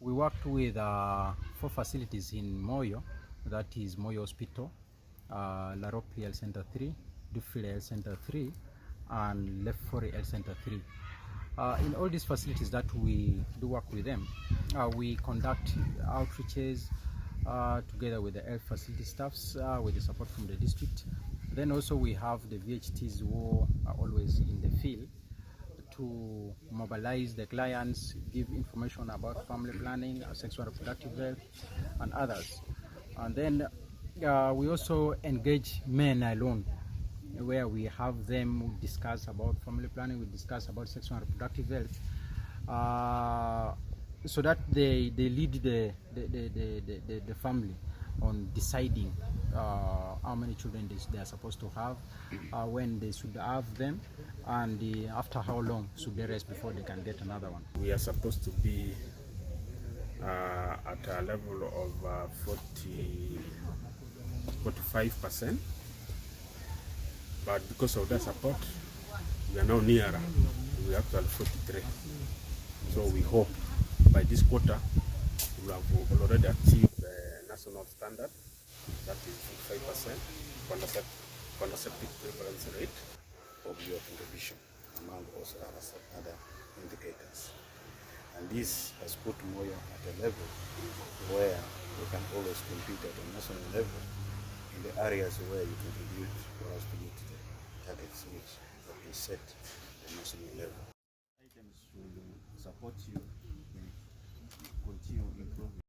We worked with 4 facilities in Moyo, that is Moyo Hospital, La Roque Health Center 3, Dufile Health Center 3, and Lefore Health Center 3. In all these facilities that we do work with them, we conduct outreaches together with the health facility staffs, with the support from the district. Then also we have the VHTs who are always in the field to mobilize the clients, give information about family planning, sexual and reproductive health, and others. And then we also engage men alone, where we have them discuss about family planning, we discuss about sexual and reproductive health, so that they lead the family on deciding how many children they are supposed to have, when they should have them, and after how long should they rest before they can get another one. We are supposed to be at a level of 45%, but because of the support, we are now nearer. We are actually 43. So we hope by this quarter we will have already achieved the national standard, that is 5% contraceptive prevalence rate of your contribution, among also other indicators. And this has put Moyo at a level where we can always compete at a national level in the areas where you contribute for us to meet the targets which have been set at the national level. Items will support you in continue improving.